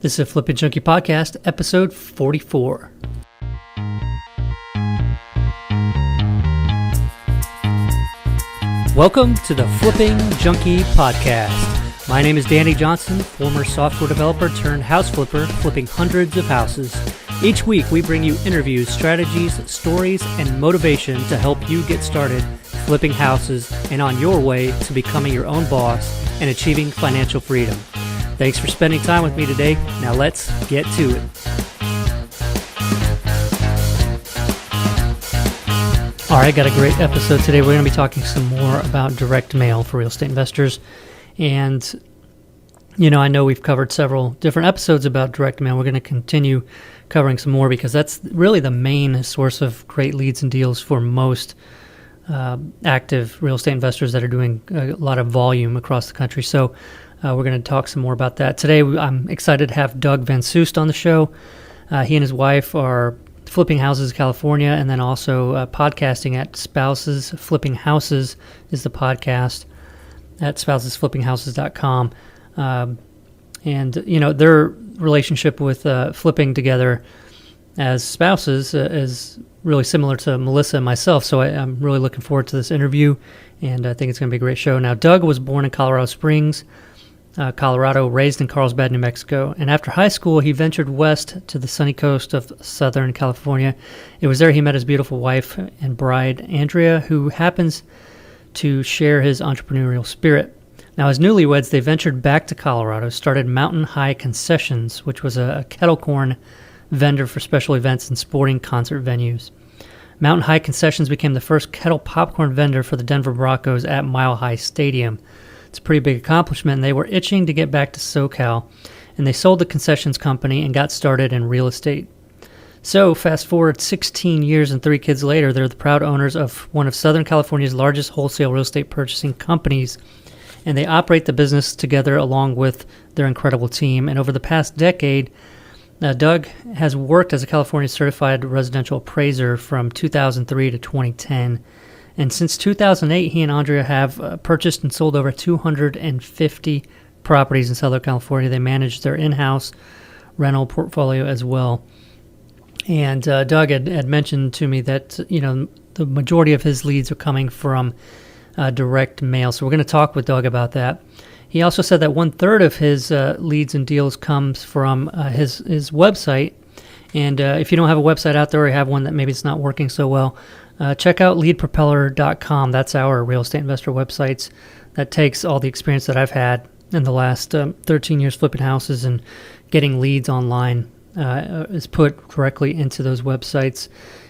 This is a FlippingJunkie podcast, episode 44. Welcome to the FlippingJunkie podcast. My name is Danny Johnson, former software developer turned house flipper, flipping hundreds of houses. Each week, we bring you interviews, strategies, stories, and motivation to help you get started flipping houses and on your way to becoming your own boss and achieving financial freedom. Thanks for spending time with me today. Now let's get to it. All right, got a great episode today. We're going to be talking some more about direct mail for real estate investors. And, I know we've covered several different episodes about direct mail. We're going to continue covering some more because that's really the main source of great leads and deals for most active real estate investors that are doing a lot of volume across the country. So we're going to talk some more about that. Today, I'm excited to have Doug Van Soest on the show. He and his wife are flipping houses in California, and then also podcasting at Spouses Flipping Houses is the podcast at spousesflippinghouses.com. And, their relationship with flipping together as spouses is really similar to Melissa and myself, so I'm really looking forward to this interview, and I think it's going to be a great show. Now, Doug was born in Colorado Springs, Colorado, raised in Carlsbad, New Mexico, and after high school, he ventured west to the sunny coast of Southern California. It was there he met his beautiful wife and bride, Andrea, who happens to share his entrepreneurial spirit. Now, as newlyweds, they ventured back to Colorado, started Mountain High Concessions, which was a Kettle Corn vendor for special events and sporting concert venues. Mountain High Concessions became the first kettle popcorn vendor for the Denver Broncos at Mile High Stadium. It's a pretty big accomplishment, and they were itching to get back to SoCal, and they sold the concessions company and got started in real estate. So, fast forward 16 years and 3 kids later, they're the proud owners of one of Southern California's largest wholesale real estate purchasing companies, and they operate the business together along with their incredible team. And over the past decade, Doug has worked as a California certified residential appraiser from 2003 to 2010. And since 2008, he and Andrea have purchased and sold over 250 properties in Southern California. They manage their in-house rental portfolio as well. And Doug had mentioned to me that, the majority of his leads are coming from direct mail. So we're going to talk with Doug about that. He also said that 1/3 of his leads and deals comes from his website. And if you don't have a website out there or you have one that maybe it's not working so well, check out leadpropeller.com. That's our real estate investor websites that takes all the experience that I've had in the last 13 years flipping houses and getting leads online is put directly into those websites.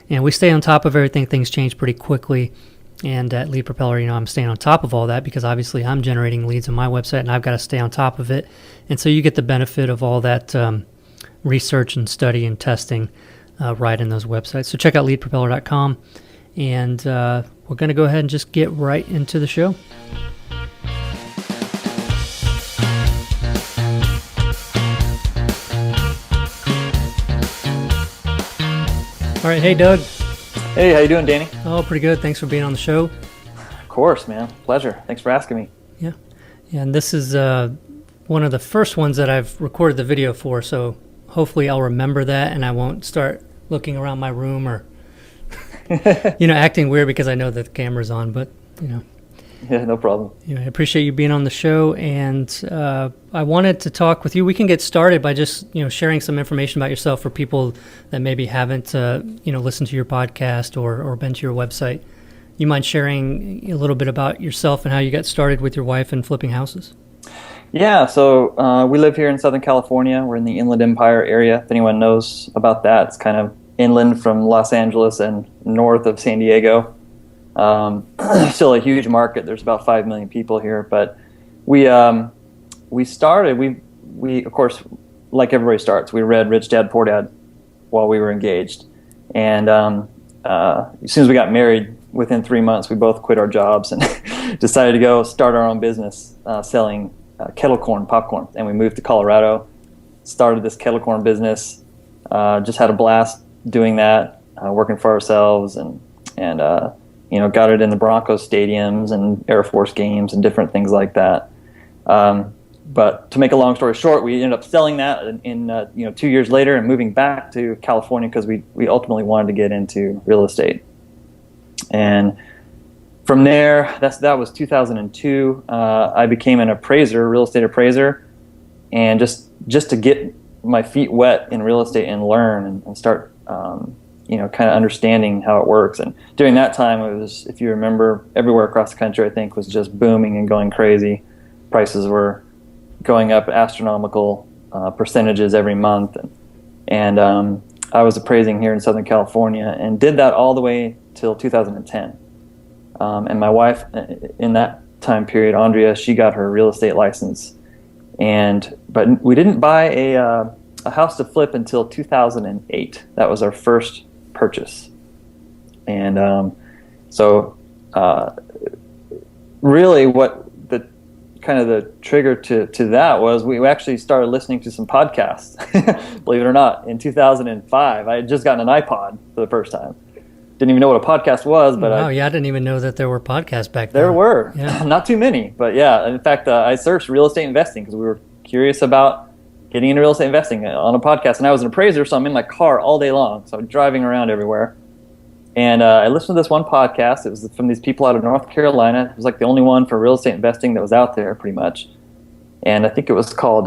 And we stay on top of everything. Things change pretty quickly. And at Lead Propeller, I'm staying on top of all that because obviously I'm generating leads on my website and I've got to stay on top of it. And so you get the benefit of all that research and study and testing right in those websites. So check out leadpropeller.com. And we're going to go ahead and just get right into the show. All right. Hey, Doug. Hey, how you doing, Danny? Oh, pretty good. Thanks for being on the show. Of course, man. Pleasure. Thanks for asking me. Yeah. And this is one of the first ones that I've recorded the video for, so hopefully I'll remember that and I won't start looking around my room or acting weird because I know that the camera's on, but, Yeah, no problem. I appreciate you being on the show, and I wanted to talk with you. We can get started by just, sharing some information about yourself for people that maybe haven't, listened to your podcast or been to your website. You mind sharing a little bit about yourself and how you got started with your wife in flipping houses? Yeah, so we live here in Southern California. We're in the Inland Empire area. If anyone knows about that, it's kind of inland from Los Angeles and north of San Diego. Still a huge market. There's about 5 million people here, but we started, we of course, like everybody starts, we read Rich Dad Poor Dad while we were engaged. And as soon as we got married, within 3 months, we both quit our jobs and decided to go start our own business selling kettle corn popcorn. And we moved to Colorado, started this kettle corn business, just had a blast doing that, working for ourselves, and got it in the Broncos stadiums and Air Force games and different things like that. But to make a long story short, we ended up selling that in 2 years later and moving back to California because we ultimately wanted to get into real estate. And from there, that was 2002. I became an appraiser, real estate appraiser, and just to get my feet wet in real estate and learn and start, kind of understanding how it works. And during that time, it was, if you remember, everywhere across the country, I think, was just booming and going crazy. Prices were going up astronomical percentages every month, and I was appraising here in Southern California and did that all the way till 2010. And my wife, in that time period, Andrea, she got her real estate license, but we didn't buy a house to flip until 2008. That was our first purchase, and so really what kind of the trigger to that was we actually started listening to some podcasts, believe it or not. In 2005, I had just gotten an iPod for the first time. Didn't even know what a podcast was, but I didn't even know that there were podcasts back then. There were, yeah. Not too many, but yeah. In fact, I searched real estate investing because we were curious about getting into real estate investing on a podcast, and I was an appraiser, so I'm in my car all day long, so I'm driving around everywhere. And I listened to this one podcast. It was from these people out of North Carolina. It was like the only one for real estate investing that was out there, pretty much. And I think it was called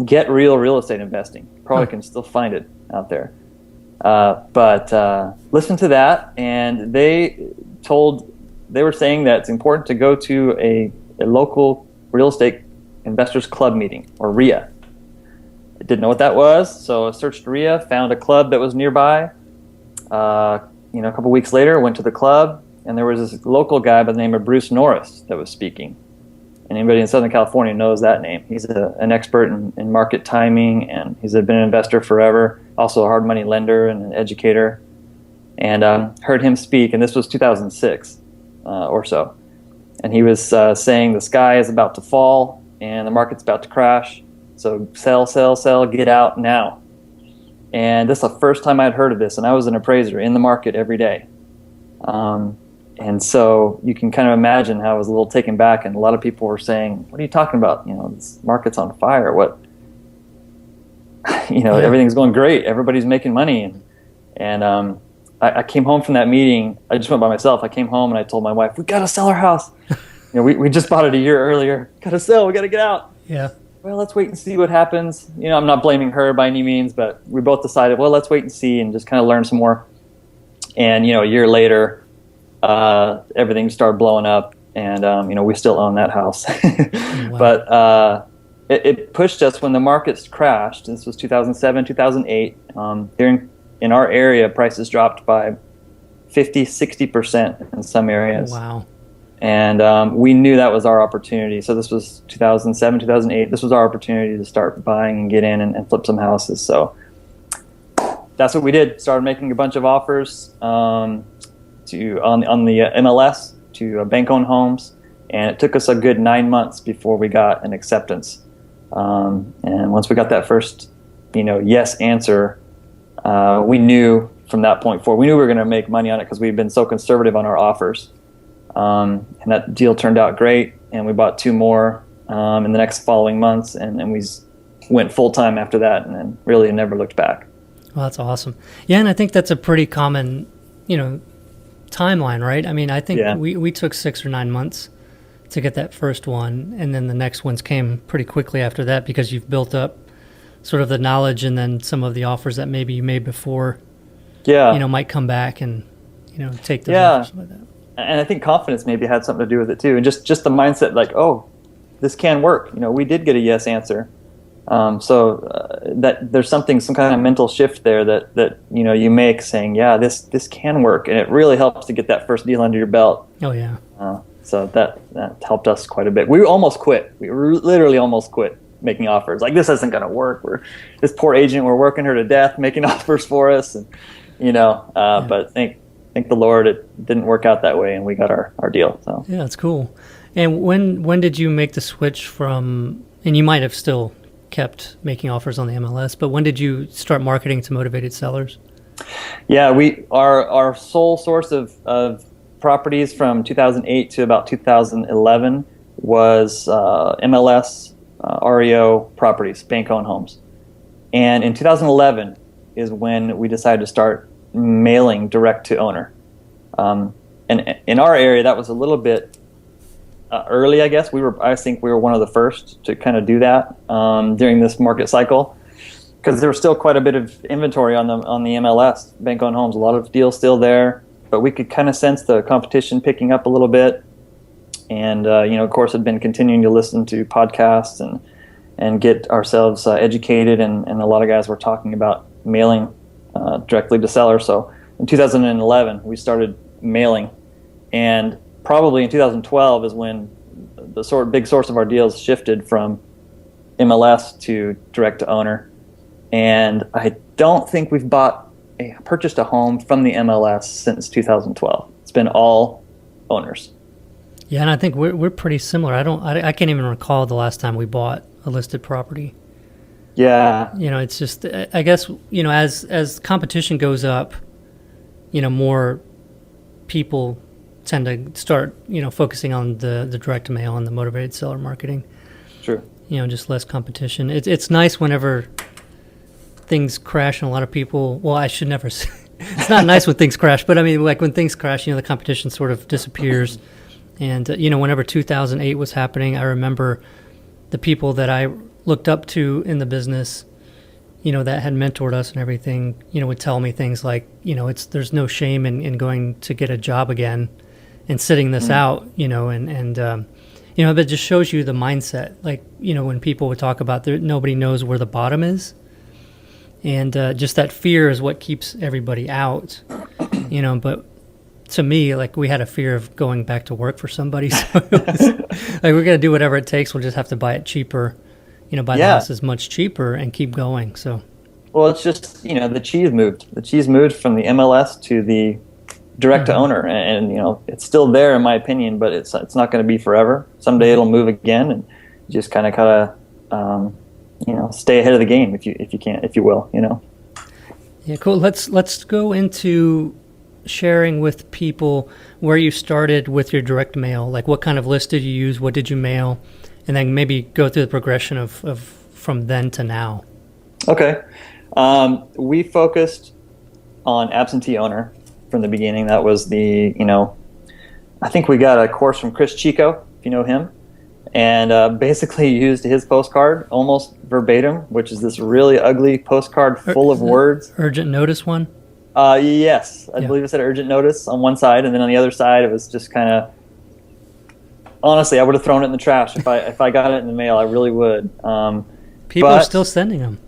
Get Real Estate Investing. Probably can still find it out there. But listen to that, and they were saying that it's important to go to a local real estate investors club meeting, or RIA. I didn't know what that was, so I searched RIA, found a club that was nearby. A couple weeks later, went to the club, and there was this local guy by the name of Bruce Norris that was speaking. And anybody in Southern California knows that name. He's an expert in market timing, and he's been an investor forever, also a hard money lender and an educator. And heard him speak, and this was 2006 or so. And he was saying the sky is about to fall, and the market's about to crash. So sell, get out now. And this is the first time I'd heard of this, and I was an appraiser in the market every day. And so you can kind of imagine how I was a little taken back, and a lot of people were saying, what are you talking about? This market's on fire. What? Everything's going great. Everybody's making money. And I came home from that meeting. I just went by myself. I came home and I told my wife, we got to sell our house. We just bought it a year earlier. Got to sell. We got to get out. Yeah. Well, let's wait and see what happens. I'm not blaming her by any means, but we both decided, well, let's wait and see and just kind of learn some more. And, a year later, everything started blowing up, and, we still own that house. Wow. But it pushed us when the markets crashed. This was 2007, 2008. Here in our area, prices dropped by 50, 60% in some areas. Wow. And we knew that was our opportunity. So this was 2007, 2008. This was our opportunity to start buying and get in and flip some houses. So that's what we did. Started making a bunch of offers on the MLS to bank-owned homes. And it took us a good 9 months before we got an acceptance. And once we got that first, yes answer, we knew from that point forward, we knew we were going to make money on it because we'd been so conservative on our offers. And that deal turned out great, and we bought 2 more in the next following months, and we went full-time after that, and then really never looked back. Well, that's awesome. Yeah, and I think that's a pretty common, timeline, right? I mean, I think we took 6 or 9 months to get that first one, and then the next ones came pretty quickly after that because you've built up sort of the knowledge, and then some of the offers that maybe you made before, might come back and, take those offers like that. And I think confidence maybe had something to do with it too, and just the mindset like, oh, this can work. We did get a yes answer, so that there's some kind of mental shift there that you make, saying, yeah, this can work, and it really helps to get that first deal under your belt. Oh yeah. So that helped us quite a bit. We almost quit. We literally almost quit making offers. Like, this isn't going to work. This poor agent, we're working her to death making offers for us, and but thank the Lord, it didn't work out that way, and we got our deal. So yeah, that's cool. And when did you make the switch from? And you might have still kept making offers on the MLS, but when did you start marketing to motivated sellers? Yeah, our sole source of properties from 2008 to about 2011 was MLS REO properties, bank-owned homes. And in 2011 is when we decided to start mailing direct to owner. And in our area, that was a little bit early, I guess. I think we were one of the first to kind of do that during this market cycle, because there was still quite a bit of inventory on the MLS, bank-owned homes. A lot of deals still there, but we could kind of sense the competition picking up a little bit. And of course, had been continuing to listen to podcasts and get ourselves educated. And a lot of guys were talking about mailing directly to sellers. So in 2011, we started mailing, and probably in 2012 is when the big source of our deals shifted from MLS to direct to owner. And I don't think we've purchased a home from the MLS since 2012. It's been all owners. Yeah, and I think we're pretty similar. I can't even recall the last time we bought a listed property. Yeah. It's just, I guess, as competition goes up, more people tend to start, focusing on the direct mail and the motivated seller marketing. True. Just less competition. It's nice whenever things crash and a lot of people, well, I should never say, it's not nice when things crash, but I mean, like when things crash, the competition sort of disappears. And, whenever 2008 was happening, I remember the people that I looked up to in the business, that had mentored us and everything, would tell me things like, there's no shame in going to get a job again and sitting this out, and it just shows you the mindset. Like, when people would talk about nobody knows where the bottom is. And just that fear is what keeps everybody out, but to me, like, we had a fear of going back to work for somebody. So it was, like, we're going to do whatever it takes. We'll just have to buy it cheaper, buy the houses much cheaper and keep going. So, well, it's just, the cheese moved. The cheese moved from the MLS to the direct to owner. And, it's still there in my opinion, but it's not going to be forever. Someday it'll move again, and you just kind of, stay ahead of the game if you will. Yeah, cool. Let's go into sharing with people where you started with your direct mail, like what kind of list did you use, what did you mail, and then maybe go through the progression of from then to now. Okay. We focused on absentee owner from the beginning. That was I think we got a course from Chris Chico, if you know him, and basically used his postcard almost verbatim, which is this really ugly postcard full of words. Urgent notice one? Yes, I believe it said urgent notice on one side, and then on the other side it was just kind of, honestly, I would have thrown it in the trash if I got it in the mail. I really would. People are still sending them.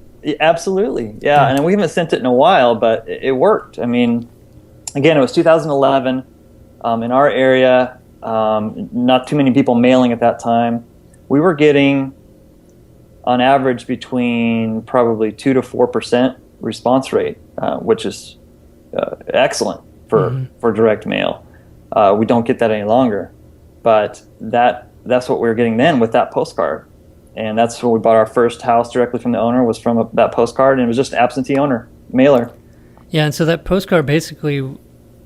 Absolutely, yeah. And we haven't sent it in a while, but it worked. I mean, again, it was 2011 in our area. Not too many people mailing at that time. We were getting, on average, between probably 2 to 4% response rate, which is excellent for direct mail. We don't get that any longer, but that's what we were getting then with that postcard, and that's when we bought our first house directly from the owner, was from that postcard, and it was just absentee owner mailer. Yeah, and so that postcard basically,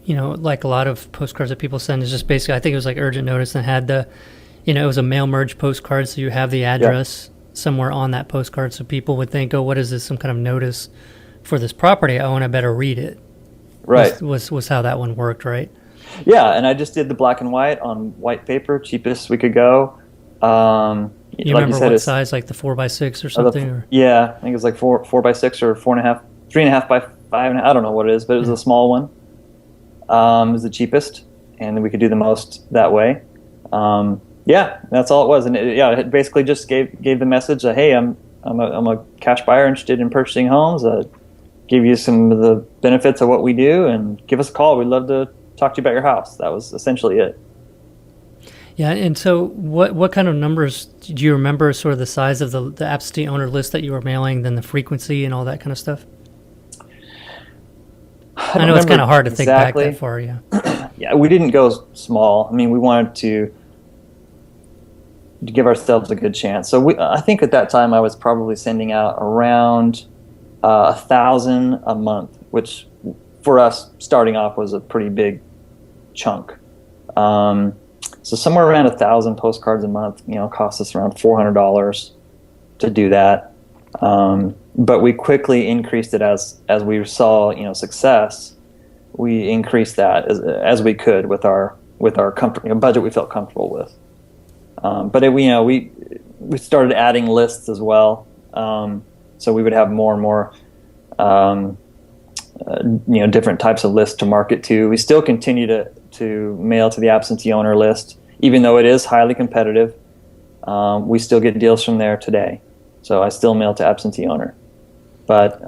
like a lot of postcards that people send, is just basically, I think it was like urgent notice, and had the, it was a mail merge postcard, so you have the address somewhere on that postcard, so people would think, oh, what is this, some kind of notice for this property I own, I better read it. Right. Was how that one worked, right? Yeah, and I just did the black and white on white paper, cheapest we could go. You remember what size, like the 4x6 or something? Yeah, I think it was like 4x6 or 4.5, 3.5 by 5. I don't know what it is, but it was a small one. It was the cheapest, and then we could do the most that way. That's all it was, and it basically just gave the message that, hey, I'm a cash buyer interested in purchasing homes. Give you some of the benefits of what we do, and give us a call. We'd love to talk to you about your house. That was essentially it. Yeah, and so what kind of numbers do you remember? Sort of the size of the absentee owner list that you were mailing, then the frequency and all that kind of stuff. I know it's kind of hard to think back that far. Yeah. Yeah, we didn't go small. I mean, we wanted to give ourselves a good chance. So I think at that time I was probably sending out around 1,000 a month, which for us starting off was a pretty big chunk. So somewhere around 1,000 postcards a month, cost us around $400. to do that. But we quickly increased it as we saw, success. We increased that as we could with our comfort, budget we felt comfortable with. But we started adding lists as well. So we would have more and more, different types of lists to market to. We still continue to mail to the absentee owner list, even though it is highly competitive. We still get deals from there today. So I still mail to absentee owner. But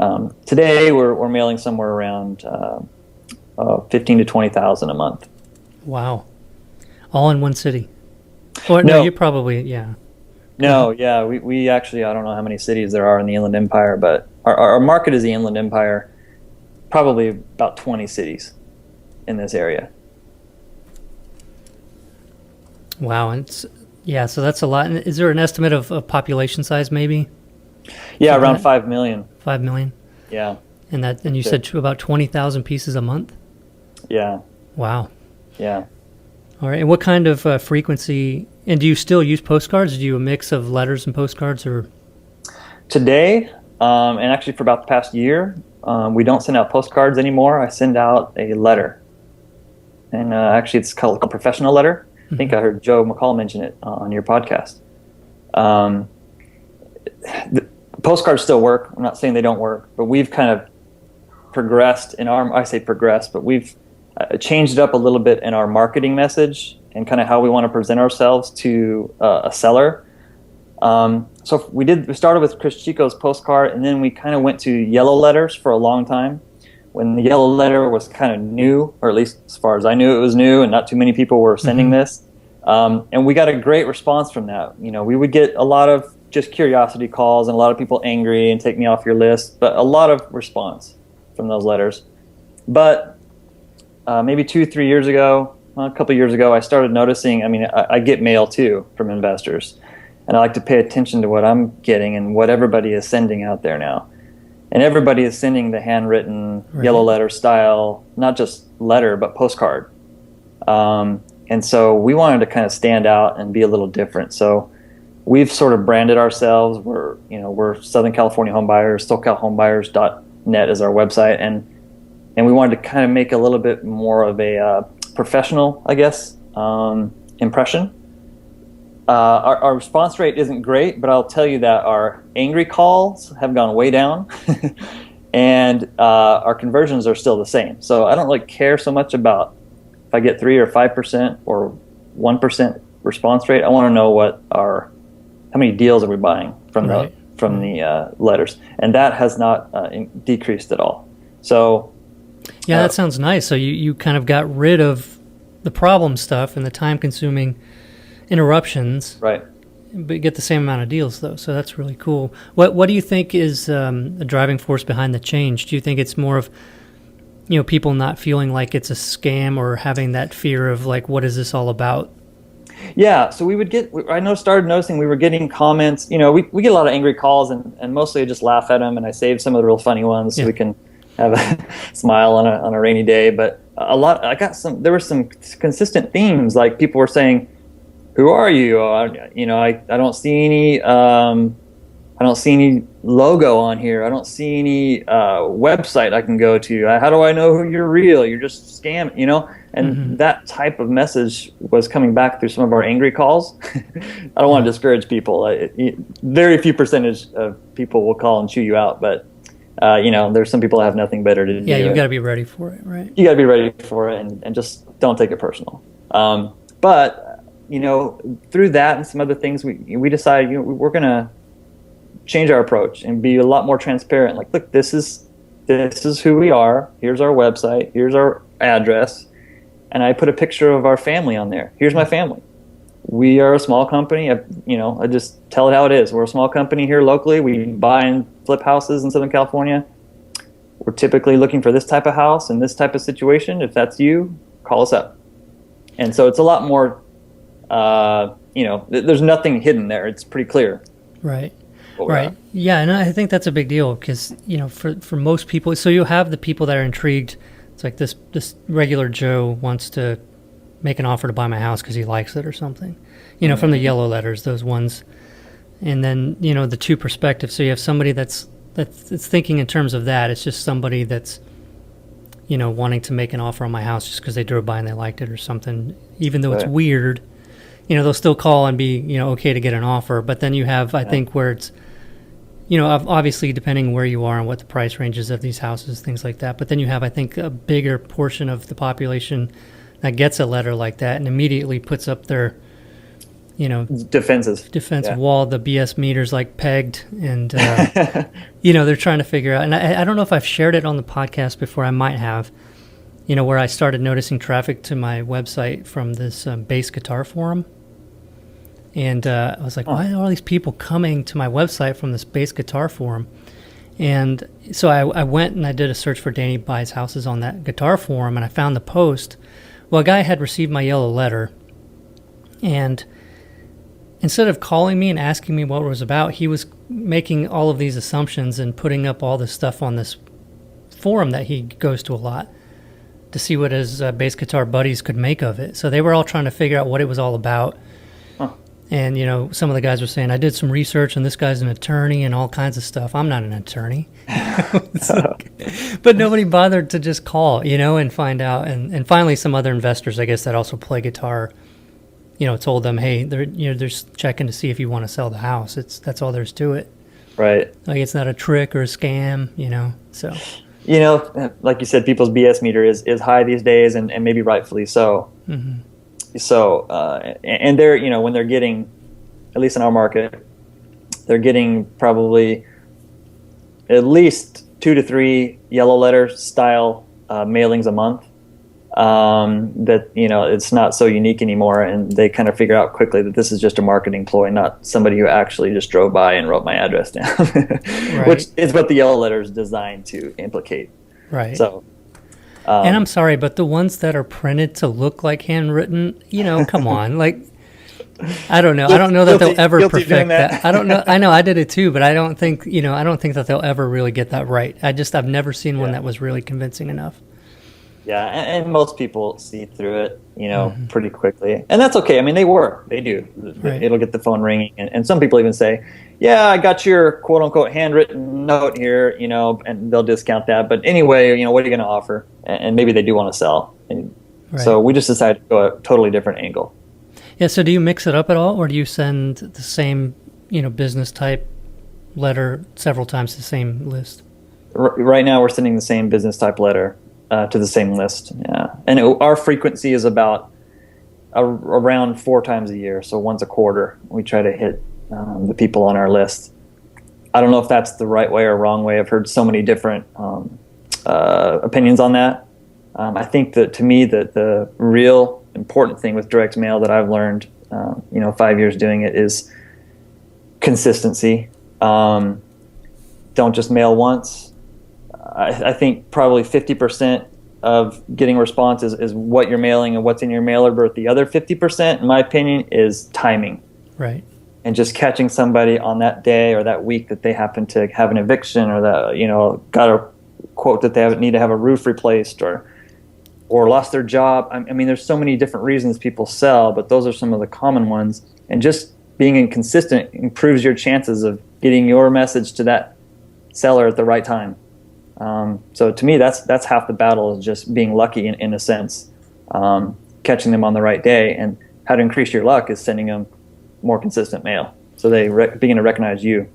today we're mailing somewhere around 15 to 20,000 a month. Wow. All in one city. Or no, you probably, yeah. No, yeah, we actually, I don't know how many cities there are in the Inland Empire, but our market is the Inland Empire, probably about 20 cities in this area. Wow, and so that's a lot. Is there an estimate of population size maybe? Yeah, around 5 million. 5 million? Yeah. And you said about 20,000 pieces a month? Yeah. Wow. Yeah. All right, and what kind of frequency, and do you still use postcards? Do you a mix of letters and postcards, or? Today, and actually for about the past year, we don't send out postcards anymore. I send out a letter. And actually it's called a professional letter. I think I heard Joe McCall mention it on your podcast. The postcards still work. I'm not saying they don't work, but we've kind of progressed I say progressed, but we've changed it up a little bit in our marketing message and kind of how we want to present ourselves to a seller. So we started with Chris Chico's postcard, and then we kind of went to yellow letters for a long time. When the yellow letter was kind of new, or at least as far as I knew it was new, and not too many people were sending this. And we got a great response from that. We would get a lot of just curiosity calls and a lot of people angry and take me off your list, but a lot of response from those letters. But maybe 2-3 years ago, a couple years ago, I started noticing, I get mail too from investors, and I like to pay attention to what I'm getting and what everybody is sending out there now. And everybody is sending the handwritten yellow letter style, not just letter, but postcard. And so we wanted to kind of stand out and be a little different. So we've sort of branded ourselves. We're Southern California Homebuyers, SoCalHomebuyers.net is our website. And we wanted to kind of make a little bit more of a professional, I guess, impression. Our response rate isn't great, but I'll tell you that our angry calls have gone way down, and our conversions are still the same. So I don't really care so much about if I get 3 or 5% or 1% response rate. I want to know how many deals are we buying from the letters, and that has not decreased at all. So yeah, that sounds nice. So you kind of got rid of the problem stuff and the time-consuming interruptions, right? But get the same amount of deals though, so that's really cool. What do you think is a driving force behind the change? Do you think it's more of people not feeling like it's a scam or having that fear of like, what is this all about? Yeah, so started noticing we were getting comments. We get a lot of angry calls, and mostly I just laugh at them, and I save some of the real funny ones so we can have a smile on a rainy day. But there were some consistent themes, like people were saying, "Who are you?" I don't see any. I don't see any logo on here. I don't see any website I can go to. How do I know who you're real? You're just scamming, And that type of message was coming back through some of our angry calls. I don't want to discourage people. Very few percentage of people will call and chew you out, but there's some people that have nothing better to do. Yeah, you got to be ready for it, right? You got to be ready for it, and just don't take it personal. But through that and some other things, we decided, we're going to change our approach and be a lot more transparent. Like, look, this is who we are. Here's our website. Here's our address. And I put a picture of our family on there. Here's my family. We are a small company. I just tell it how it is. We're a small company here locally. We buy and flip houses in Southern California. We're typically looking for this type of house and this type of situation. If that's you, call us up. And so it's a lot more, there's nothing hidden there. It's pretty clear. Right. Right. Yeah, and I think that's a big deal because, for most people, so you have the people that are intrigued. It's like this regular Joe wants to make an offer to buy my house because he likes it or something. From the yellow letters, those ones And then, the two perspectives. So you have somebody that's thinking in terms of that. It's just somebody that's, wanting to make an offer on my house just because they drove by and they liked it or something. Even though it's weird, they'll still call and be, okay to get an offer. But then you have, I think, where it's, obviously depending where you are and what the price ranges of these houses, things like that. But then you have, I think, a bigger portion of the population that gets a letter like that and immediately puts up their, defensive wall. The BS meter's like pegged, and they're trying to figure out. And I don't know if I've shared it on the podcast before. I might have. Where I started noticing traffic to my website from this bass guitar forum, and I was like, why are all these people coming to my website from this bass guitar forum? And so I went and I did a search for Danny Buys Houses on that guitar forum, and I found the post. Well, a guy had received my yellow letter, and instead of calling me and asking me what it was about, he was making all of these assumptions and putting up all this stuff on this forum that he goes to a lot to see what his bass guitar buddies could make of it. So they were all trying to figure out what it was all about. And, some of the guys were saying, I did some research and this guy's an attorney and all kinds of stuff. I'm not an attorney. But nobody bothered to just call, and find out. And finally, some other investors, I guess, that also play guitar, told them, hey, they're just checking to see if you want to sell the house. That's all there's to it. Right. Like it's not a trick or a scam, so. Like you said, people's BS meter is high these days, and maybe rightfully so. Mm-hmm. So, and they're, when they're getting, at least in our market, they're getting probably at least 2 to 3 yellow letter style mailings a month. That, it's not so unique anymore, and they kind of figure out quickly that this is just a marketing ploy, not somebody who actually just drove by and wrote my address down, right. Which is what the yellow letter is designed to implicate. Right. So, and I'm sorry, but the ones that are printed to look like handwritten, come on, like, I don't know. I don't know that they'll ever perfect that. I don't know. I know I did it too, but I don't think, I don't think that they'll ever really get that right. I've never seen one that was really convincing enough. Yeah, and most people see through it, pretty quickly. And that's okay. I mean, they do. Right. It'll get the phone ringing. And some people even say, yeah, I got your quote-unquote handwritten note here, and they'll discount that. But anyway, what are you going to offer? And maybe they do want to sell. And so we just decided to go a totally different angle. Yeah, so do you mix it up at all, or do you send the same, business-type letter several times to the same list? Right now we're sending the same business-type letter to the same list, yeah. And our frequency is about around 4 times a year, so once a quarter. We try to hit the people on our list. I don't know if that's the right way or wrong way. I've heard so many different opinions on that. I think that, to me, that the real important thing with direct mail that I've learned, 5 years doing it, is consistency. Don't just mail once. I think probably 50% of getting response is what you're mailing and what's in your mailer, but the other 50%, in my opinion, is timing. Right. And just catching somebody on that day or that week that they happen to have an eviction, or that, got a quote that they need to have a roof replaced, or lost their job. I mean, there's so many different reasons people sell, but those are some of the common ones. And just being inconsistent improves your chances of getting your message to that seller at the right time. So to me, that's half the battle, is just being lucky in a sense, catching them on the right day. And how to increase your luck is sending them more consistent mail, so they begin to recognize you.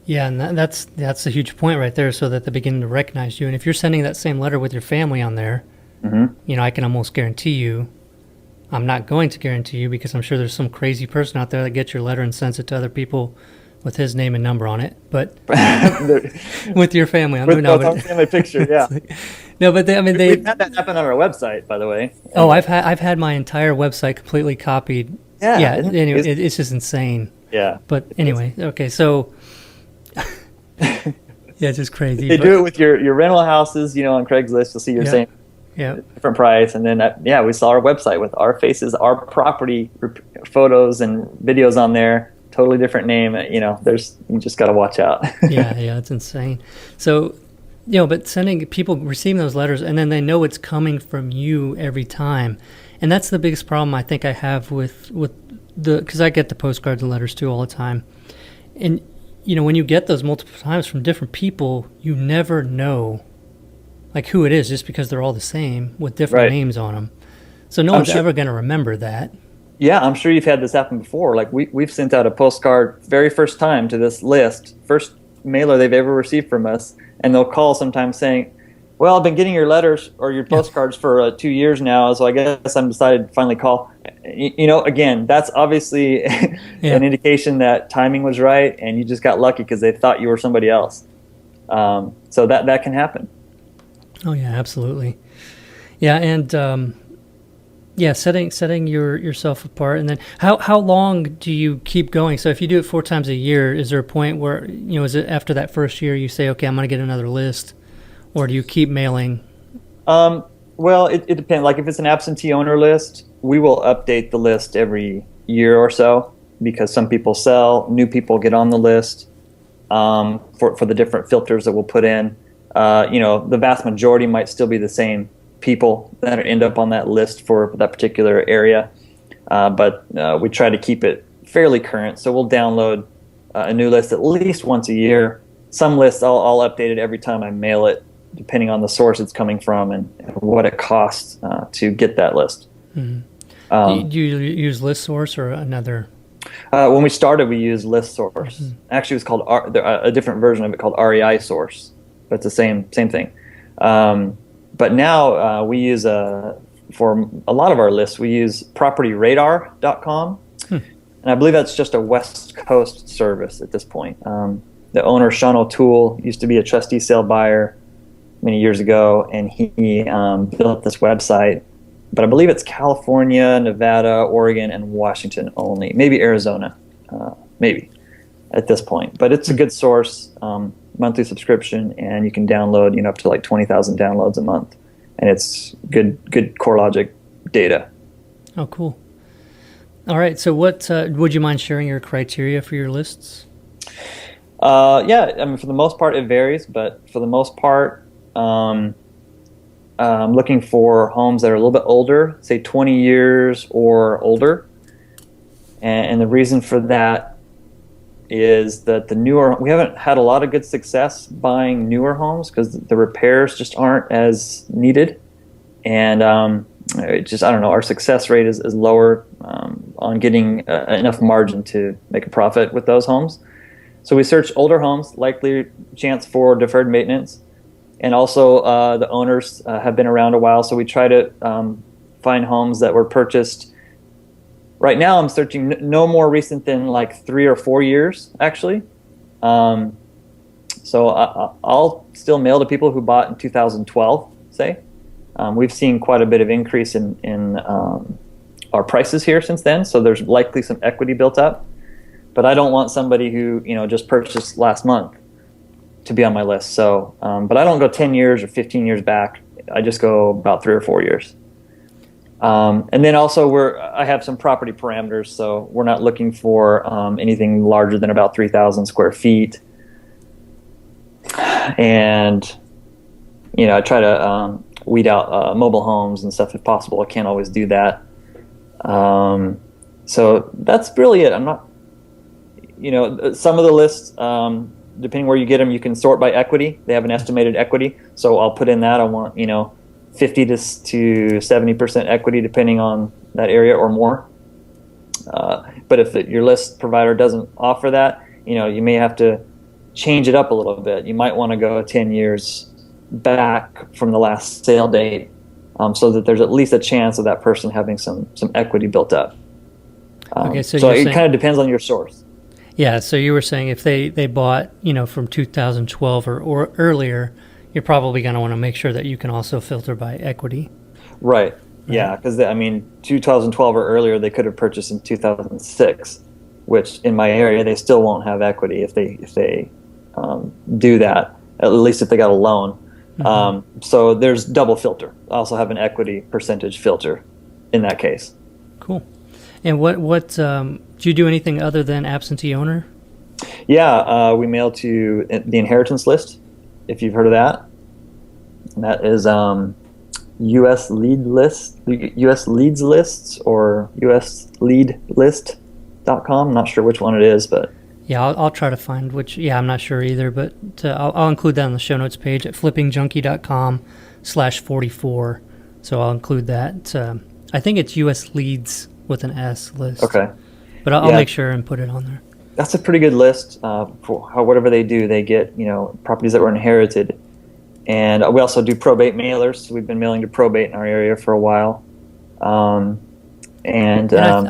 Yeah, and that's a huge point right there, so that they begin to recognize you. And if you're sending that same letter with your family on there, I can almost guarantee you, I'm not going to guarantee you, because I'm sure there's some crazy person out there that gets your letter and sends it to other people with his name and number on it, but with your family, with our family picture, yeah. No, but we've had that happen on our website, by the way. Oh, I've had my entire website completely copied. Yeah. Anyway, it's just insane. Yeah. But anyway, okay, so yeah, it's just crazy. They do it with your rental houses, on Craigslist. You'll see your same different price, and then we saw our website with our faces, our property photos and videos on there. Totally different name. You just got to watch out. yeah, it's insane. So, but people receiving those letters, and then they know it's coming from you every time, and that's the biggest problem I think I have with because I get the postcards and letters too all the time, And, when you get those multiple times from different people, you never know, like, who it is just because they're all the same with different names on them. So no one's ever going to remember that. Yeah, I'm sure you've had this happen before. Like, we've sent out a postcard very first time to this list, first mailer they've ever received from us, and they'll call sometimes saying, well, I've been getting your letters or your postcards for 2 years now, so I guess I'm decided to finally call. Again, that's obviously an indication that timing was right, and you just got lucky because they thought you were somebody else. So that can happen. Oh yeah, absolutely. Yeah, and setting yourself apart, and then how long do you keep going? So if you do it 4 times a year, is there a point where is it after that first year you say, okay, I'm going to get another list? Or do you keep mailing? Well, it depends. Like if it's an absentee owner list, we will update the list every year or so because some people sell, new people get on the list for the different filters that we'll put in. The vast majority might still be the same people that end up on that list for that particular area. But we try to keep it fairly current. So we'll download a new list at least once a year. Some lists I'll update it every time I mail it, depending on the source it's coming from and what it costs to get that list. Mm-hmm. Do you use ListSource or another? When we started, we used ListSource. Mm-hmm. Actually, it was called a different version of it called REI Source, but it's the same thing. But now we use for a lot of our lists, we use PropertyRadar.com, and I believe that's just a West Coast service at this point. The owner, Sean O'Toole, used to be a trustee sale buyer many years ago, and he built this website. But I believe it's California, Nevada, Oregon, and Washington only. Maybe Arizona, maybe at this point. But it's a good source, monthly subscription, and you can download up to like 20,000 downloads a month, and it's good CoreLogic data. Oh, cool. All right. So, what would you mind sharing your criteria for your lists? Yeah, I mean, for the most part, it varies, but for the most part, I'm looking for homes that are a little bit older, say 20 years or older. And the reason for that is that we haven't had a lot of good success buying newer homes because the repairs just aren't as needed. And I don't know, our success rate is lower on getting enough margin to make a profit with those homes. So we search older homes, likely chance for deferred maintenance. And also the owners have been around a while, so we try to find homes that were purchased. Right now I'm searching no more recent than like 3 or 4 years, actually. So I'll still mail to people who bought in 2012, say. We've seen quite a bit of increase in our prices here since then, so there's likely some equity built up. But I don't want somebody who just purchased last month to be on my list. So, but I don't go 10 years or 15 years back. I just go about 3 or 4 years. And then also I have some property parameters. So we're not looking for anything larger than about 3,000 square feet. And, I try to weed out mobile homes and stuff if possible. I can't always do that. So that's really it. I'm not, some of the lists, depending where you get them, you can sort by equity. They have an estimated equity. So I'll put in that. I want, 50 to 70% equity depending on that area or more. But if your list provider doesn't offer that, you may have to change it up a little bit. You might want to go 10 years back from the last sale date so that there's at least a chance of that person having some equity built up. Okay, so it kind of depends on your source. Yeah, so you were saying if they bought, from 2012 or earlier, you're probably going to want to make sure that you can also filter by equity. Right. Yeah, because 2012 or earlier, they could have purchased in 2006, which in my area they still won't have equity if they do that. At least if they got a loan. Mm-hmm. So there's double filter. I also have an equity percentage filter in that case. Cool. And what do you do anything other than absentee owner? Yeah, we mail to the inheritance list, if you've heard of that. And that is US Leads Lists or USLeadList.com. I'm not sure which one it is, but Yeah, I'll try to find which. Yeah, I'm not sure either, but I'll include that on the show notes page at flippingjunkie.com/44. So I'll include that. I think it's U.S. Leads with an S list. Okay. But I'll make sure and put it on there. That's a pretty good list for whatever they do. They get, properties that were inherited. And we also do probate mailers. So we've been mailing to probate in our area for a while. I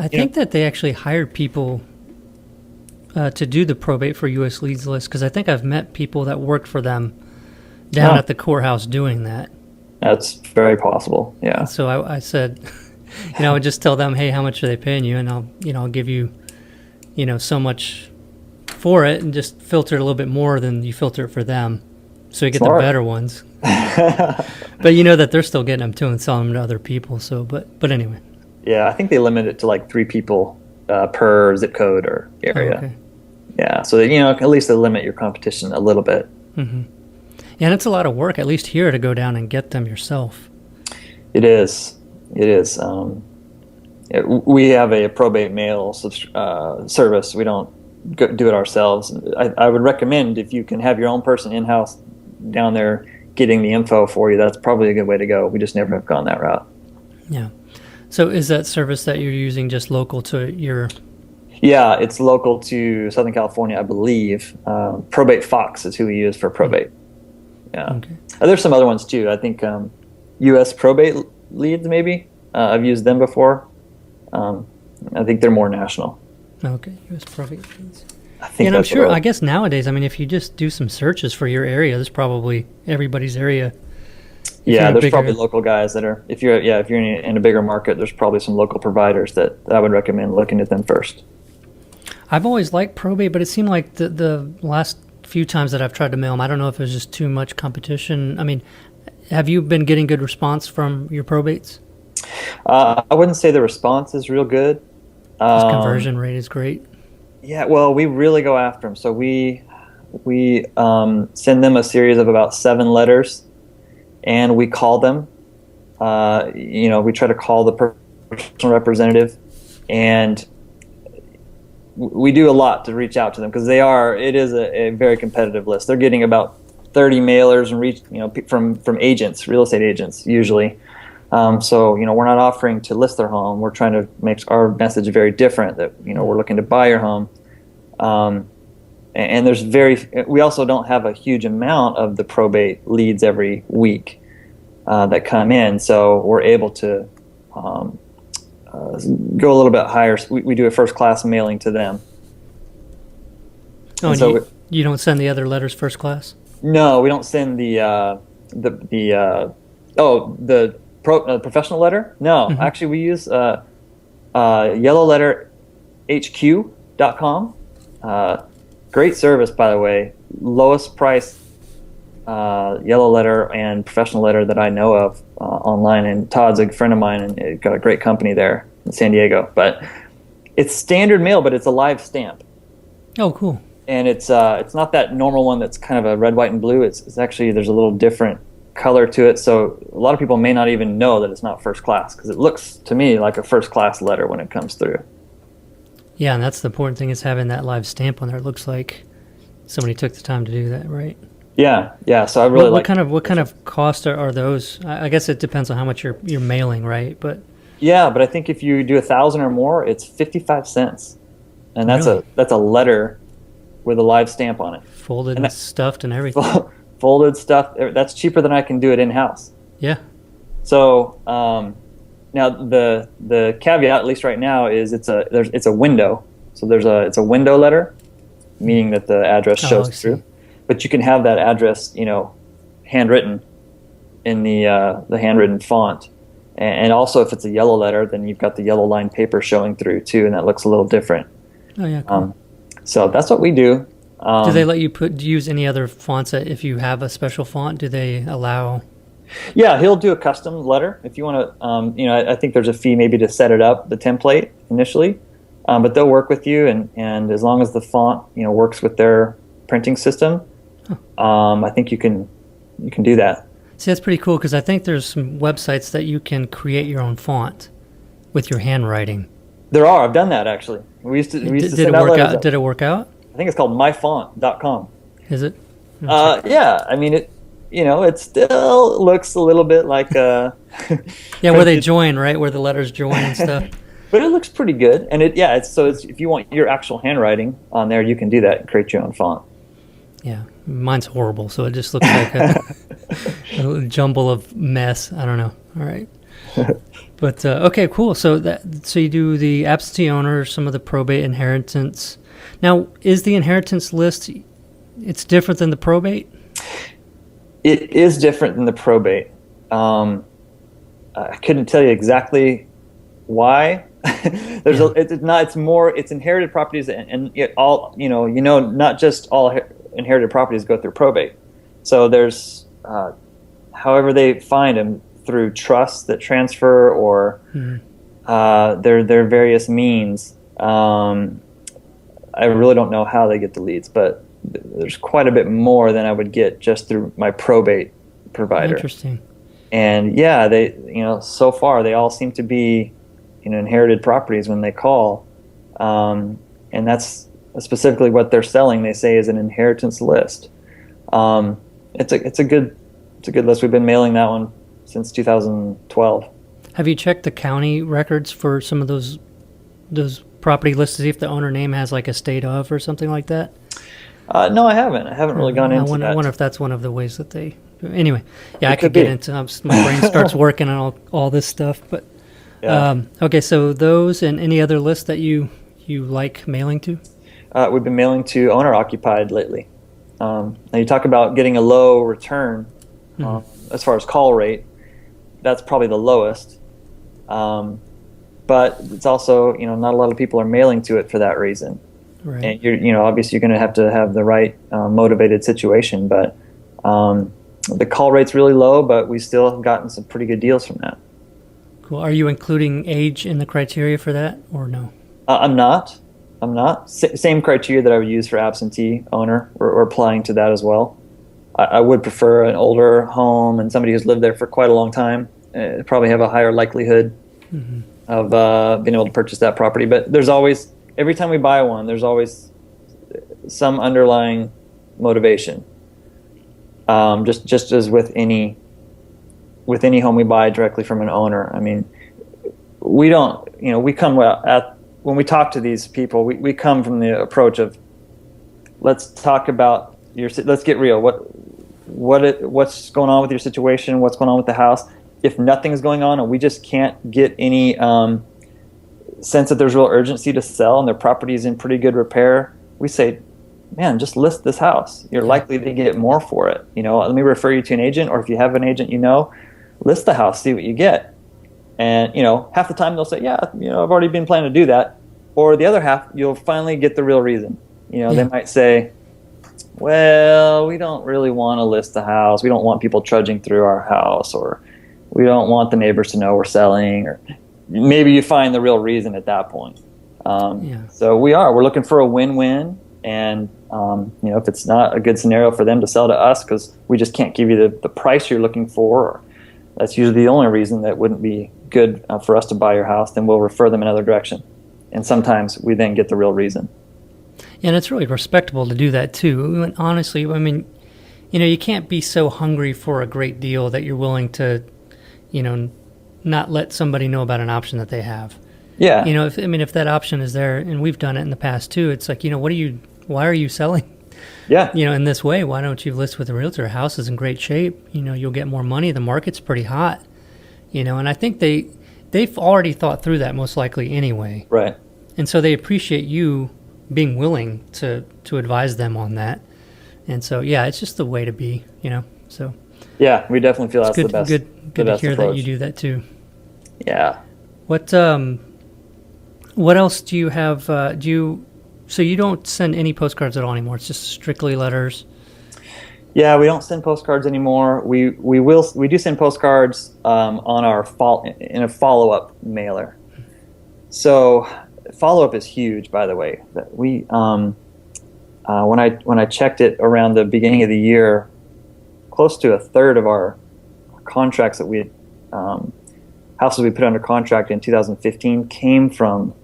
think that they actually hired people to do the probate for U.S. Leads list, because I think I've met people that worked for them down at the courthouse doing that. That's very possible, yeah. And so I said, I would just tell them, hey, how much are they paying you? And I'll give you, so much for it, and just filter it a little bit more than you filter it for them. So you get the better ones. But you know that they're still getting them too and selling them to other people. So, but anyway. Yeah, I think they limit it to like 3 people per zip code or area. Oh, okay. Yeah, so that, at least they limit your competition a little bit. Mm-hmm. Yeah, and it's a lot of work, at least here, to go down and get them yourself. It is. We have a probate mail service. We don't do it ourselves. I would recommend, if you can have your own person in-house down there getting the info for you, that's probably a good way to go. We just never have gone that route. Yeah. So is that service that you're using just local to your... Yeah, it's local to Southern California, I believe. Probate Fox is who we use for probate. Yeah. Okay. There's some other ones too. I think U.S. Probate Leads, maybe. I've used them before. I think they're more national. Okay, U.S. Probate Leads. I think. And I'm sure. I guess nowadays, if you just do some searches for your area, there's probably everybody's area. Yeah, there's probably local guys that are. If you're in a bigger market, there's probably some local providers that I would recommend looking at them first. I've always liked probate, but it seemed like the last few times that I've tried to mail them, I don't know if it was just too much competition. Have you been getting good response from your probates? I wouldn't say the response is real good. Conversion rate is great. Yeah, well, we really go after them. So we send them a series of about 7 letters, and we call them. We try to call the personal representative, and we do a lot to reach out to them, because it is a very competitive list. They're getting about 30 mailers and from agents, real estate agents usually. So we're not offering to list their home. We're trying to make our message very different, that we're looking to buy your home. And we also don't have a huge amount of the probate leads every week that come in, so we're able to go a little bit higher. We do a first class mailing to them. Oh, and so you don't send the other letters first class? No, we don't send the professional letter. No, mm-hmm. Actually, we use yellowletterhq.com. Great service, by the way. Lowest price yellow letter and professional letter that I know of online. And Todd's a friend of mine, and got a great company there in San Diego. But it's standard mail, but it's a live stamp. Oh, cool. And it's not that normal one that's kind of a red, white, and blue. It's actually, there's a little different color to it. So a lot of people may not even know that it's not first class, because it looks to me like a first class letter when it comes through. Yeah, and that's the important thing, is having that live stamp on there. It looks like somebody took the time to do that, right? Yeah. So I really what kind of cost are those? I guess it depends on how much you're mailing, right? But yeah, but I think if you do 1,000 or more, it's 55 cents, and that's a letter with a live stamp on it, folded and stuffed and everything. Folded stuff. That's cheaper than I can do it in house. Yeah. So now the caveat, at least right now, is it's a window. So it's a window letter, meaning that the address shows through. But you can have that address, handwritten in the handwritten font. And also, if it's a yellow letter, then you've got the yellow line paper showing through too, and that looks a little different. Oh yeah. Cool. So that's what we do. Do they let you use any other fonts if you have a special font? Do they allow? Yeah, he'll do a custom letter if you want to. I think there's a fee maybe to set it up, the template initially, but they'll work with you, and as long as the font works with their printing system, I think you can do that. See, that's pretty cool, because I think there's some websites that you can create your own font with your handwriting. There are. I've done that actually. We used to did send it out work letters. out? Did it work out? I think it's called myfont.com. Is it? Yeah, I mean it still looks a little bit like yeah, where they join, right? Where the letters join and stuff. but it looks pretty good. And it's if you want your actual handwriting on there, you can do that and create your own font. Yeah, mine's horrible, so it just looks like a jumble of mess. I don't know. All right. But okay, cool. So you do the absentee owner, some of the probate, inheritance. Now, is the inheritance list, it's different than the probate? It is different than the probate. I couldn't tell you exactly why. It's inherited properties, and it all not just all inherited properties go through probate. So there's however they find them, through trusts that transfer, or their various means. I really don't know how they get the leads, but there's quite a bit more than I would get just through my probate provider. Interesting. And yeah, so far they all seem to be inherited properties when they call, and that's specifically what they're selling. They say is an inheritance list. It's a good list. We've been mailing that one since 2012. Have you checked the county records for some of those property lists to see if the owner name has like a state of or something like that? No, I haven't. I haven't really gone into that. I wonder if that's one of the ways that they. Anyway, yeah, I could get into. My brain starts working on all this stuff, but yeah. Okay. So those and any other lists that you like mailing to? We've been mailing to owner occupied lately. Now you talk about getting a low return as far as call rate. That's probably the lowest. But it's also, not a lot of people are mailing to it for that reason. Right. And you're obviously you're going to have the right motivated situation. But the call rate's really low, but we still have gotten some pretty good deals from that. Cool. Are you including age in the criteria for that, or no? I'm not. Same criteria that I would use for absentee owner. We're applying to that as well. I would prefer an older home and somebody who's lived there for quite a long time. Probably have a higher likelihood of being able to purchase that property. But there's always, every time we buy one, there's always some underlying motivation. Just as with any home we buy directly from an owner. I mean, we don't, we come when we talk to these people, we come from the approach of, let's talk about let's get real. What's going on with your situation? What's going on with the house? If nothing's going on and we just can't get any sense that there's real urgency to sell and their property is in pretty good repair, we say, man, just list this house. You're likely to get more for it. Let me refer you to an agent, or if you have an agent, list the house, see what you get. And, half the time they'll say, yeah, I've already been planning to do that. Or the other half, you'll finally get the real reason. They might say, well, we don't really want to list the house. We don't want people trudging through our house, or we don't want the neighbors to know we're selling, or maybe you find the real reason at that point. So we're looking for a win-win. And, if it's not a good scenario for them to sell to us because we just can't give you the price you're looking for, that's usually the only reason that wouldn't be good for us to buy your house, then we'll refer them another direction. And sometimes we then get the real reason. Yeah, and it's really respectable to do that too. And honestly, I mean, you can't be so hungry for a great deal that you're willing to, not let somebody know about an option that they have. Yeah. If that option is there, and we've done it in the past too, it's like, why are you selling? Yeah. In this way, why don't you list with a realtor? House is in great shape. You'll get more money. The market's pretty hot. And I think they've already thought through that most likely anyway. Right. And so they appreciate you being willing to advise them on that. And so, yeah, it's just the way to be, so. Yeah, we definitely feel that's good, the best. Good to hear approach. that you do that too. Yeah. What else do you have? So you don't send any postcards at all anymore? It's just strictly letters? Yeah, we don't send postcards anymore. We do send postcards on in a follow-up mailer. So follow-up is huge, by the way. We when I checked it around the beginning of the year, close to a third of our contracts that we houses we put under contract in 2015 came from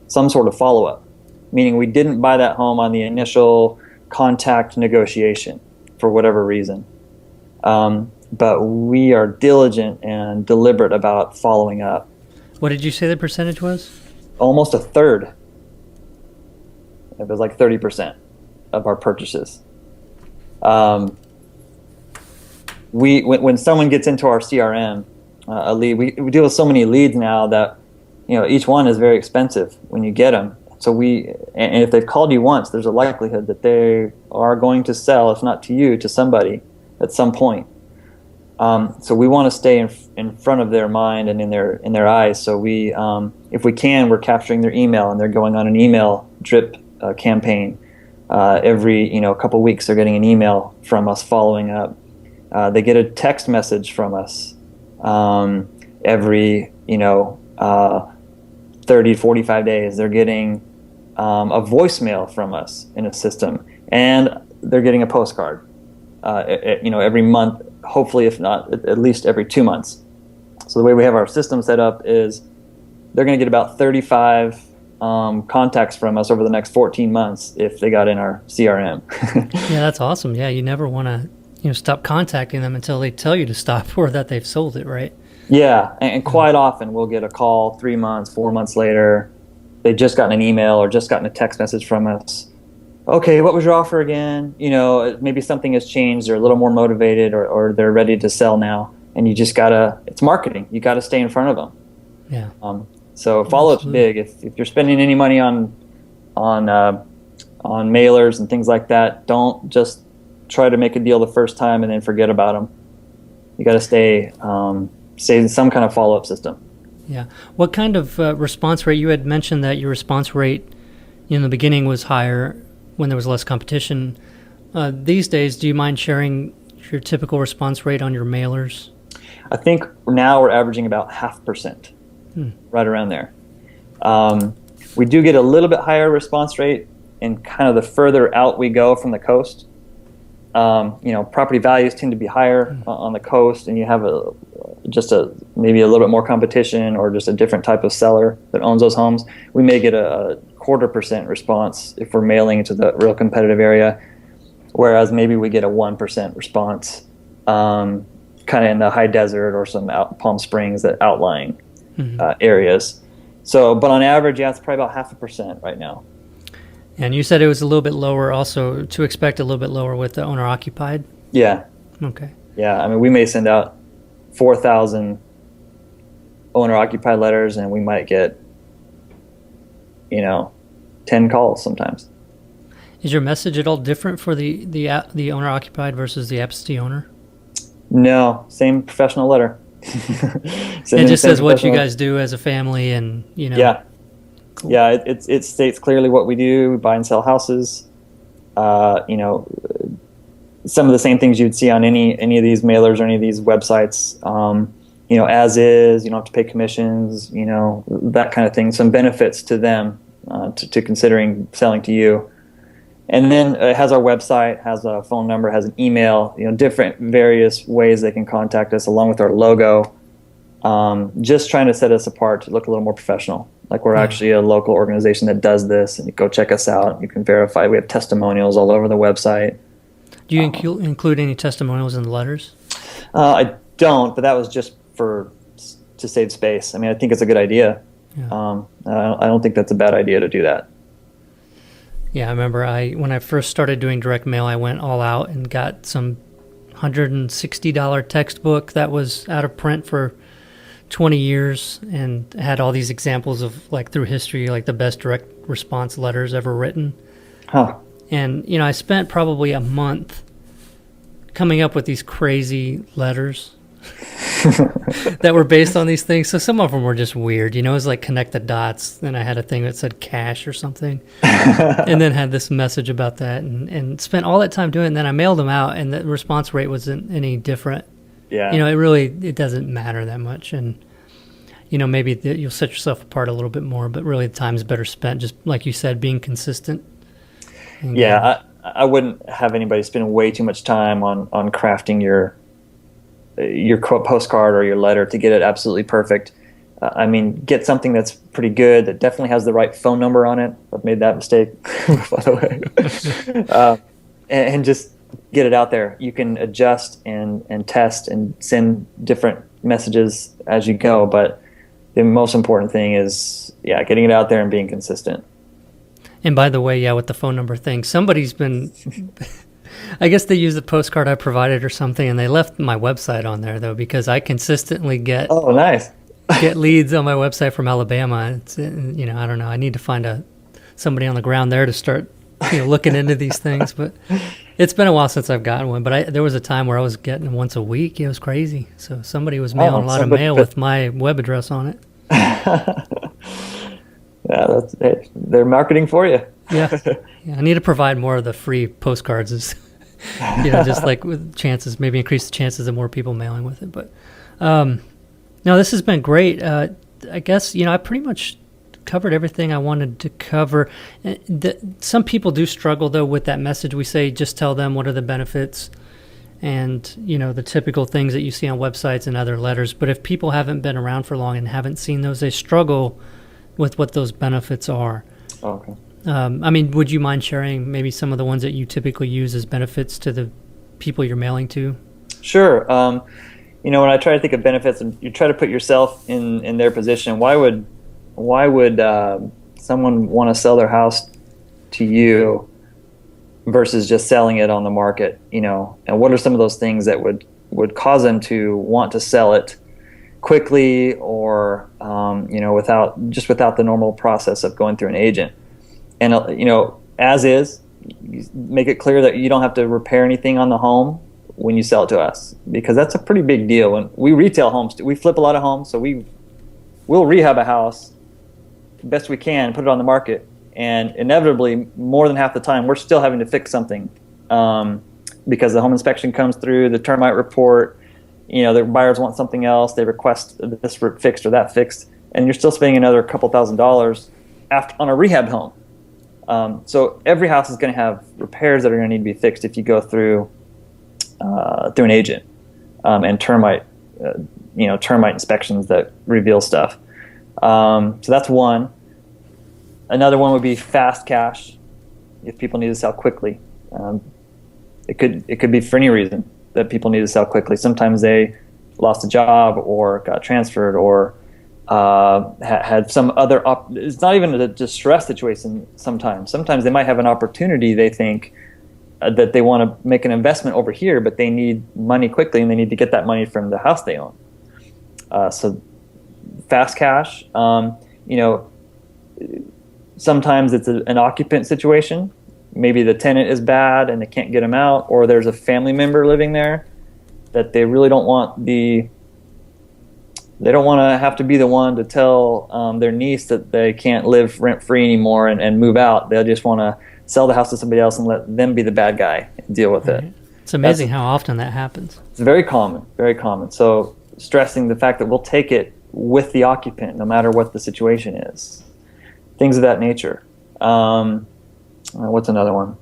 some sort of follow-up. meaning we didn't buy that home on the initial contact negotiation for whatever reason. But we are diligent and deliberate about following up. What did you say the percentage was? Almost a third. It was like 30% of our purchases. When someone gets into our CRM, a lead, we deal with so many leads now that, each one is very expensive when you get them. So and if they've called you once, there's a likelihood that they are going to sell, if not to you, to somebody at some point. So we want to stay in front of their mind and in their eyes. So if we can, we're capturing their email, and they're going on an email drip campaign. Every couple weeks, they're getting an email from us following up. They get a text message from us every 30, 45 days. They're getting a voicemail from us in a system, and they're getting a postcard every month, hopefully, if not at least every 2 months. So the way we have our system set up is they're going to get about 35 contacts from us over the next 14 months if they got in our CRM. Yeah, that's awesome. Yeah, you never want to stop contacting them until they tell you to stop or that they've sold it, right? Yeah, and quite often we'll get a call 3 months, 4 months later. They've just gotten an email or just gotten a text message from us. Okay, what was your offer again? Maybe something has changed. They're a little more motivated, or they're ready to sell now. And you just it's marketing. You got to stay in front of them. Yeah. So follow-up's big. If you're spending any money on mailers and things like that, don't just try to make a deal the first time and then forget about them. You got to stay in some kind of follow-up system. Yeah. What kind of response rate? You had mentioned that your response rate in the beginning was higher when there was less competition. These days, do you mind sharing your typical response rate on your mailers? I think now we're averaging about 0.5%, right around there. We do get a little bit higher response rate in kind of the further out we go from the coast. Property values tend to be higher on the coast, and you have maybe a little bit more competition, or just a different type of seller that owns those homes. We may get a 0.25% response if we're mailing into the real competitive area, whereas maybe we get a 1% response kind of in the high desert or some Palm Springs, that outlying areas. So, but on average, yeah, it's probably about 0.5% right now. And you said it was a little bit lower, also to expect a little bit lower with the owner-occupied? Yeah. Okay. Yeah, I mean, we may send out 4,000 owner-occupied letters, and we might get, 10 calls sometimes. Is your message at all different for the owner-occupied versus the absentee owner? No, same professional letter. It just says what you guys do as a family, and Yeah. Cool. Yeah, it states clearly what we do. We buy and sell houses. Some of the same things you'd see on any of these mailers or any of these websites. As is, you don't have to pay commissions. That kind of thing. Some benefits to them to considering selling to you. And then it has our website, has a phone number, has an email. Different various ways they can contact us, along with our logo. Just trying to set us apart to look a little more professional. Like we're actually a local organization that does this, and you go check us out. You can verify. We have testimonials all over the website. Do you include any testimonials in the letters? I don't, but that was just to save space. I mean, I think it's a good idea. Yeah. I don't think that's a bad idea to do that. Yeah, I remember when I first started doing direct mail, I went all out and got some $160 textbook that was out of print for 20 years and had all these examples of, like, through history, like the best direct response letters ever written. Huh. And, I spent probably a month coming up with these crazy letters that were based on these things. So some of them were just weird, it was like connect the dots. Then I had a thing that said cash or something, and then had this message about that, and spent all that time doing it. And then I mailed them out, and the response rate wasn't any different. Yeah. It doesn't matter that much. And, maybe you'll set yourself apart a little bit more, but really the time's better spent, just like you said, being consistent. Yeah, I wouldn't have anybody spend way too much time on crafting your postcard or your letter to get it absolutely perfect. I mean, get something that's pretty good, that definitely has the right phone number on it. I've made that mistake, by the way. And just get it out there. You can adjust and test and send different messages as you go. But the most important thing is, getting it out there and being consistent. And by the way, with the phone number thing, somebody's been, I guess they used the postcard I provided or something, and they left my website on there, though, because I consistently get nice. get leads on my website from Alabama. It's, I don't know. I need to find somebody on the ground there to start looking into these things. But it's been a while since I've gotten one. But there was a time where I was getting once a week. It was crazy. So somebody was mailing a lot of mail with my web address on it. Yeah, that's it. They're marketing for you. Yeah, I need to provide more of the free postcards. Just like with chances, maybe increase the chances of more people mailing with it. But no, this has been great. I guess I pretty much covered everything I wanted to cover. Some people do struggle though with that message. We say just tell them what are the benefits, and the typical things that you see on websites and other letters. But if people haven't been around for long and haven't seen those, they struggle with what those benefits are. Okay. Would you mind sharing maybe some of the ones that you typically use as benefits to the people you're mailing to? Sure. When I try to think of benefits, and you try to put yourself in their position, why would someone want to sell their house to you versus just selling it on the market? And what are some of those things that would cause them to want to sell it quickly, or without the normal process of going through an agent? And as is, you make it clear that you don't have to repair anything on the home when you sell it to us, because that's a pretty big deal. When we retail homes, we flip a lot of homes, so we'll rehab a house the best we can, put it on the market, and inevitably more than half the time we're still having to fix something because the home inspection comes through, the termite report, the buyers want something else, they request this fixed or that fixed, and you're still spending another couple $1,000s on a rehab home. So every house is going to have repairs that are going to need to be fixed if you go through an agent, and termite inspections that reveal stuff. So that's one. Another one would be fast cash. If people need to sell quickly, it could be for any reason that people need to sell quickly. Sometimes they lost a job or got transferred or had some other it's not even a distress situation. Sometimes they might have an opportunity, they think that they want to make an investment over here, but they need money quickly and they need to get that money from the house they own. So fast cash. Sometimes it's an occupant situation. Maybe the tenant is bad and they can't get them out, or there's a family member living there that they really don't want they don't want to have to be the one to tell their niece that they can't live rent-free anymore and move out. They just want to sell the house to somebody else and let them be the bad guy and deal with it. It's amazing how often that happens. It's very common, very common. So stressing the fact that we'll take it with the occupant no matter what the situation is. Things of that nature. What's another one?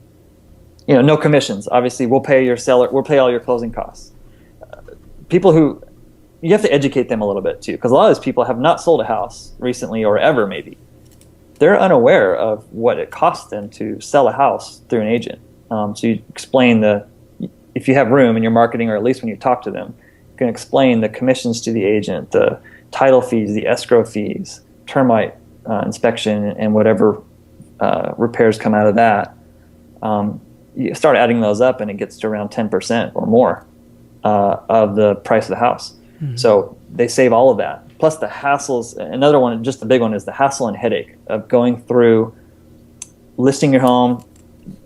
No commissions. Obviously, we'll pay all your closing costs. You have to educate them a little bit too, because a lot of those people have not sold a house recently or ever maybe. They're unaware of what it costs them to sell a house through an agent. So you explain if you have room in your marketing, or at least when you talk to them, you can explain the commissions to the agent, the title fees, the escrow fees, termite inspection, and whatever repairs come out of that. You start adding those up and it gets to around 10% or more of the price of the house. Mm-hmm. So they save all of that. Plus the hassles. Another one, just the big one, is the hassle and headache of going through listing your home,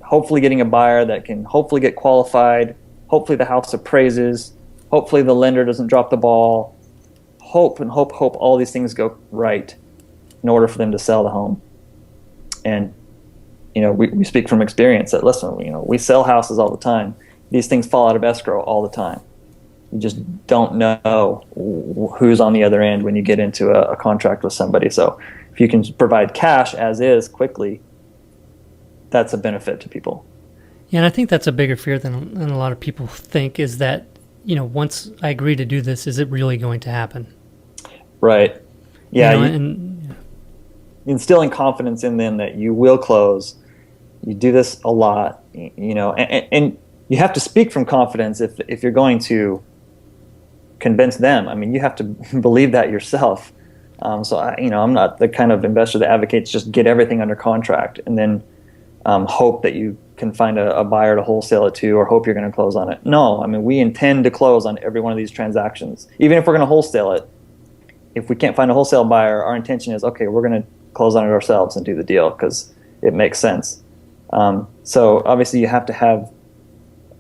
hopefully getting a buyer that can hopefully get qualified, hopefully the house appraises, hopefully the lender doesn't drop the ball, hope all these things go right in order for them to sell the home. And we speak from experience that, listen, we sell houses all the time. These things fall out of escrow all the time. You just don't know who's on the other end when you get into a contract with somebody. So if you can provide cash as is quickly, that's a benefit to people. Yeah, and I think that's a bigger fear than a lot of people think, is that, once I agree to do this, is it really going to happen? Right. Yeah, and instilling confidence in them that you will close. You do this a lot, and you have to speak from confidence if you're going to convince them. I mean, you have to believe that yourself. I'm not the kind of investor that advocates just get everything under contract and then hope that you can find a buyer to wholesale it to, or hope you're going to close on it. No, I mean, we intend to close on every one of these transactions. Even if we're going to wholesale it, if we can't find a wholesale buyer, our intention is, okay, we're going to close on it ourselves and do the deal because it makes sense. So obviously you have to have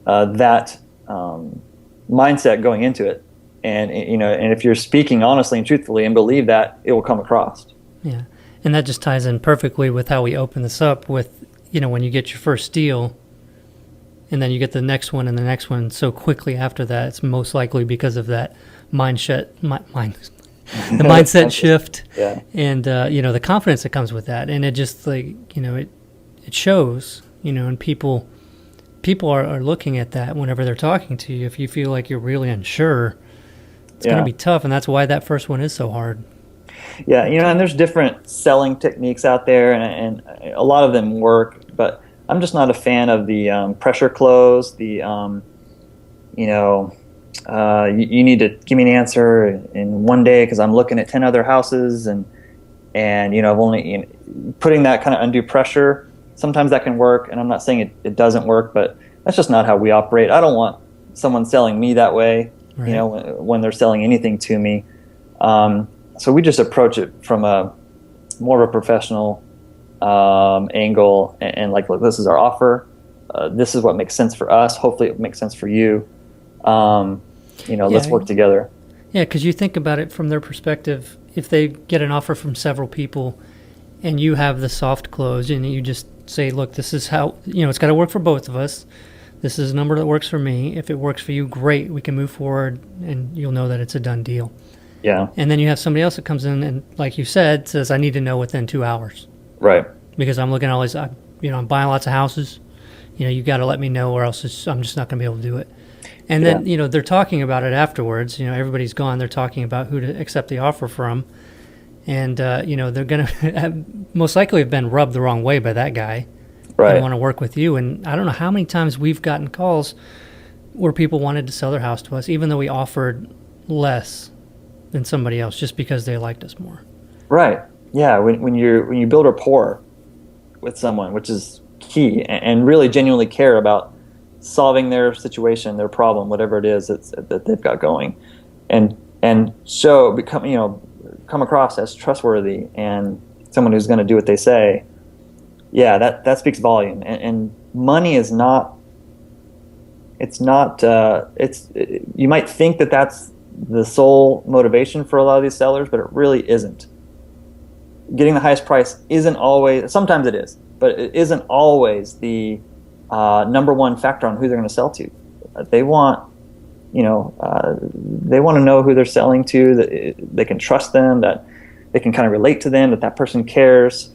that mindset going into it. And if you're speaking honestly and truthfully and believe that, it will come across. Yeah. And that just ties in perfectly with how we open this up with, when you get your first deal and then you get the next one and the next one so quickly after that, it's most likely because of that the mindset shift. Yeah. And, the confidence that comes with that. And it just it shows, and people are looking at that whenever they're talking to you. If you feel like you're really unsure, it's going to be tough. And that's why that first one is so hard. Yeah, and there's different selling techniques out there, and a lot of them work, but I'm just not a fan of the pressure close, the, you need to give me an answer in one day because I'm looking at 10 other houses, and I've only, putting that kind of undue pressure, sometimes that can work, and I'm not saying it doesn't work, but that's just not how we operate. I don't want someone selling me that way, right, when they're selling anything to me. So we just approach it from a more of a professional angle, and like, look, this is our offer. This is what makes sense for us. Hopefully it makes sense for you. Let's work together. Yeah, because you think about it from their perspective. If they get an offer from several people and you have the soft close and you just say, look, this is how, it's got to work for both of us. This is a number that works for me. If it works for you, great. We can move forward and you'll know that it's a done deal. Yeah. And then you have somebody else that comes in and, like you said, says, I need to know within 2 hours. Right. Because I'm looking at all these, I'm buying lots of houses. You got to let me know or else I'm just not going to be able to do it. And then, they're talking about it afterwards. Everybody's gone. They're talking about who to accept the offer from. And, they're going to most likely have been rubbed the wrong way by that guy. Right. And want to work with you. And I don't know how many times we've gotten calls where people wanted to sell their house to us, even though we offered less than somebody else, just because they liked us more. Right. Yeah. When you build rapport with someone, which is key, and really genuinely care about solving their situation, their problem, whatever it is that they've got going, and come across as trustworthy and someone who's going to do what they say. Yeah, that speaks volume. And money is not. It's not. You might think that that's the sole motivation for a lot of these sellers, but it really isn't. Getting the highest price isn't always, sometimes it is, but it isn't always the number one factor on who they're going to sell to. They want, they want to know who they're selling to, that they can trust them, that they can kind of relate to them, that person cares,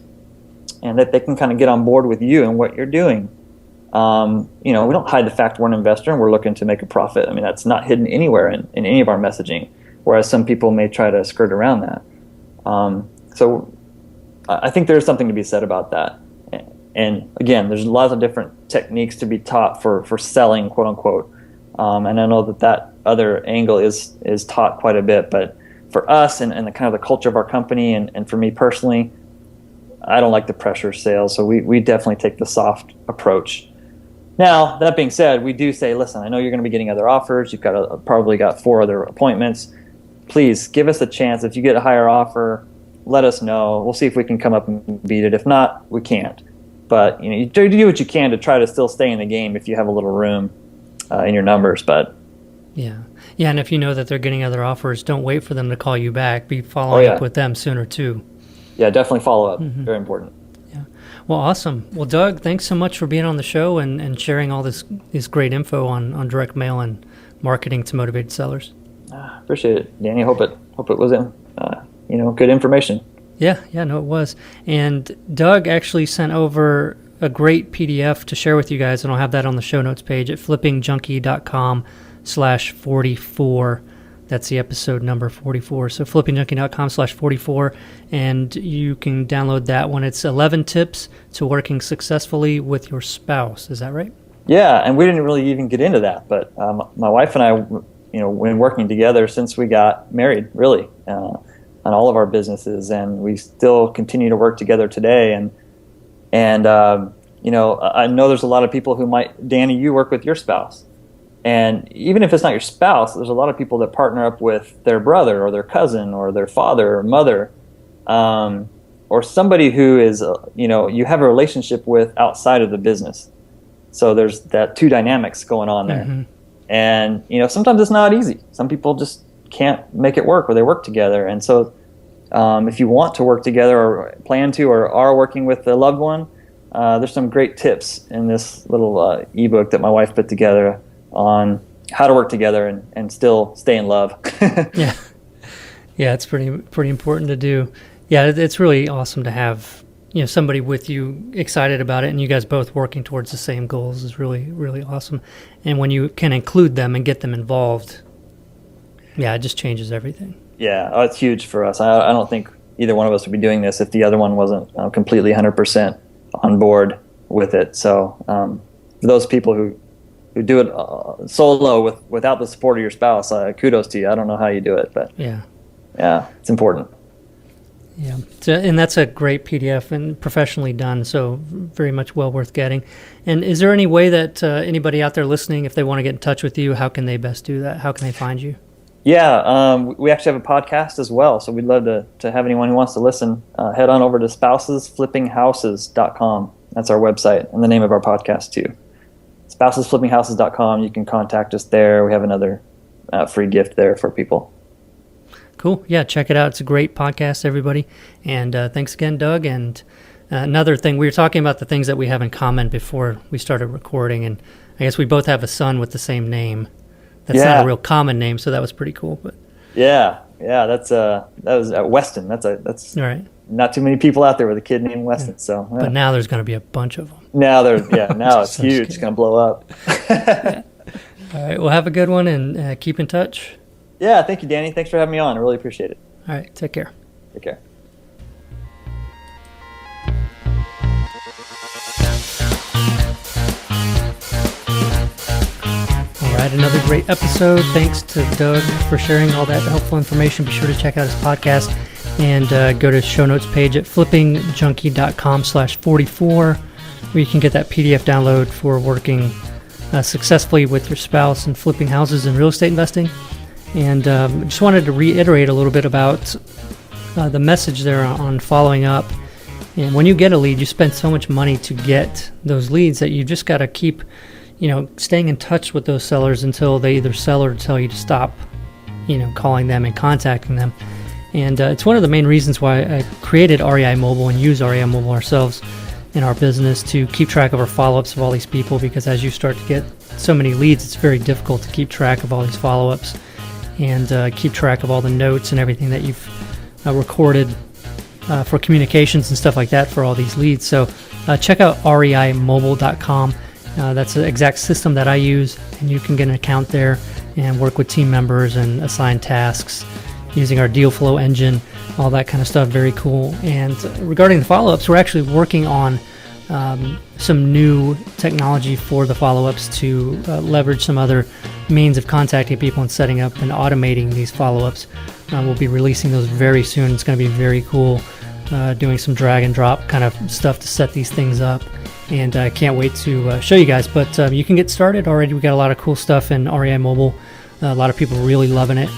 and that they can kind of get on board with you and what you're doing. We don't hide the fact we're an investor and we're looking to make a profit. I mean, that's not hidden anywhere in any of our messaging, whereas some people may try to skirt around that. So I think there's something to be said about that. And again, there's lots of different techniques to be taught for selling, quote unquote. And I know that other angle is taught quite a bit, but for us and the kind of the culture of our company and for me personally, I don't like the pressure sales. So we definitely take the soft approach. Now, that being said, we do say, listen, I know you're going to be getting other offers. You've probably got 4 other appointments. Please give us a chance. If you get a higher offer, let us know. We'll see if we can come up and beat it. If not, we can't. But you do what you can to try to still stay in the game if you have a little room in your numbers. But yeah, and if you know that they're getting other offers, don't wait for them to call you back. Be following up with them sooner too. Yeah, definitely follow up. Mm-hmm. Very important. Yeah. Well, awesome. Well, Doug, thanks so much for being on the show and sharing all this great info on direct mail and marketing to motivated sellers. Appreciate it, Danny. Hope it was good information. Yeah, no, it was. And Doug actually sent over a great PDF to share with you guys, and I'll have that on the show notes page at FlippingJunkie.com/44. That's the episode number 44. So flippingjunkie.com/44, and you can download that one. It's 11 tips to working successfully with your spouse. Is that right? Yeah, and we didn't really even get into that, but my wife and I, been working together since we got married, really, on all of our businesses, and we still continue to work together today. And I know there's a lot of people who might, Danny, you work with your spouse. And even if it's not your spouse, there's a lot of people that partner up with their brother or their cousin or their father or mother, or somebody who is, you have a relationship with outside of the business. So there's that two dynamics going on there. Mm-hmm. And, sometimes it's not easy. Some people just can't make it work, or they work together. And so if you want to work together or plan to or are working with a loved one, there's some great tips in this little ebook that my wife put together on how to work together and still stay in love. Yeah, it's pretty important to do. Yeah, it's really awesome to have somebody with you excited about it, and you guys both working towards the same goals is really, really awesome. And when you can include them and get them involved, it just changes everything. Yeah, it's huge for us. I don't think either one of us would be doing this if the other one wasn't completely 100% on board with it. So for those people who do it solo without the support of your spouse, kudos to you. I don't know how you do it, but yeah, it's important. Yeah, and that's a great PDF and professionally done, so very much well worth getting. And is there any way that anybody out there listening, if they want to get in touch with you, how can they best do that? How can they find you? Yeah, we actually have a podcast as well, so we'd love to have anyone who wants to listen. Head on over to spousesflippinghouses.com. That's our website, and the name of our podcast too. spousesflippinghouses.com. You can contact us there. We have another free gift there for people. Cool. Yeah, check it out. It's a great podcast, everybody. And thanks again, Doug. And another thing, we were talking about the things that we have in common before we started recording, and I guess we both have a son with the same name. That's not a real common name, so that was pretty cool. But that was Weston. That's all right. Not too many people out there with a kid named Weston. Yeah. So, but now there's going to be a bunch of them. Now it's huge. It's going to blow up. Yeah. All right. Well, have a good one, and keep in touch. Yeah. Thank you, Danny. Thanks for having me on. I really appreciate it. All right. Take care. Take care. All right, another great episode. Thanks to Doug for sharing all that helpful information. Be sure to check out his podcast and go to show notes page at flippingjunkie.com/44, where you can get that PDF download for working successfully with your spouse and flipping houses and real estate investing. And just wanted to reiterate a little bit about the message there on following up. And when you get a lead, you spend so much money to get those leads that you just got to keep staying in touch with those sellers until they either sell or tell you to stop, calling them and contacting them. And it's one of the main reasons why I created REI Mobile and use REI Mobile ourselves in our business to keep track of our follow-ups of all these people, because as you start to get so many leads, it's very difficult to keep track of all these follow-ups and keep track of all the notes and everything that you've recorded for communications and stuff like that for all these leads. So check out reimobile.com. That's the exact system that I use, and you can get an account there and work with team members and assign tasks using our deal flow engine, all that kind of stuff. Very cool. And regarding the follow-ups, we're actually working on some new technology for the follow-ups to leverage some other means of contacting people and setting up and automating these follow-ups. We'll be releasing those very soon. It's going to be very cool, doing some drag and drop kind of stuff to set these things up. And I can't wait to show you guys. But you can get started already. We got a lot of cool stuff in REI Mobile. A lot of people really loving it.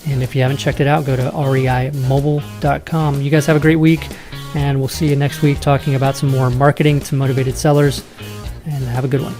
And if you haven't checked it out, go to reimobile.com. You guys have a great week, and we'll see you next week talking about some more marketing to motivated sellers. And have a good one.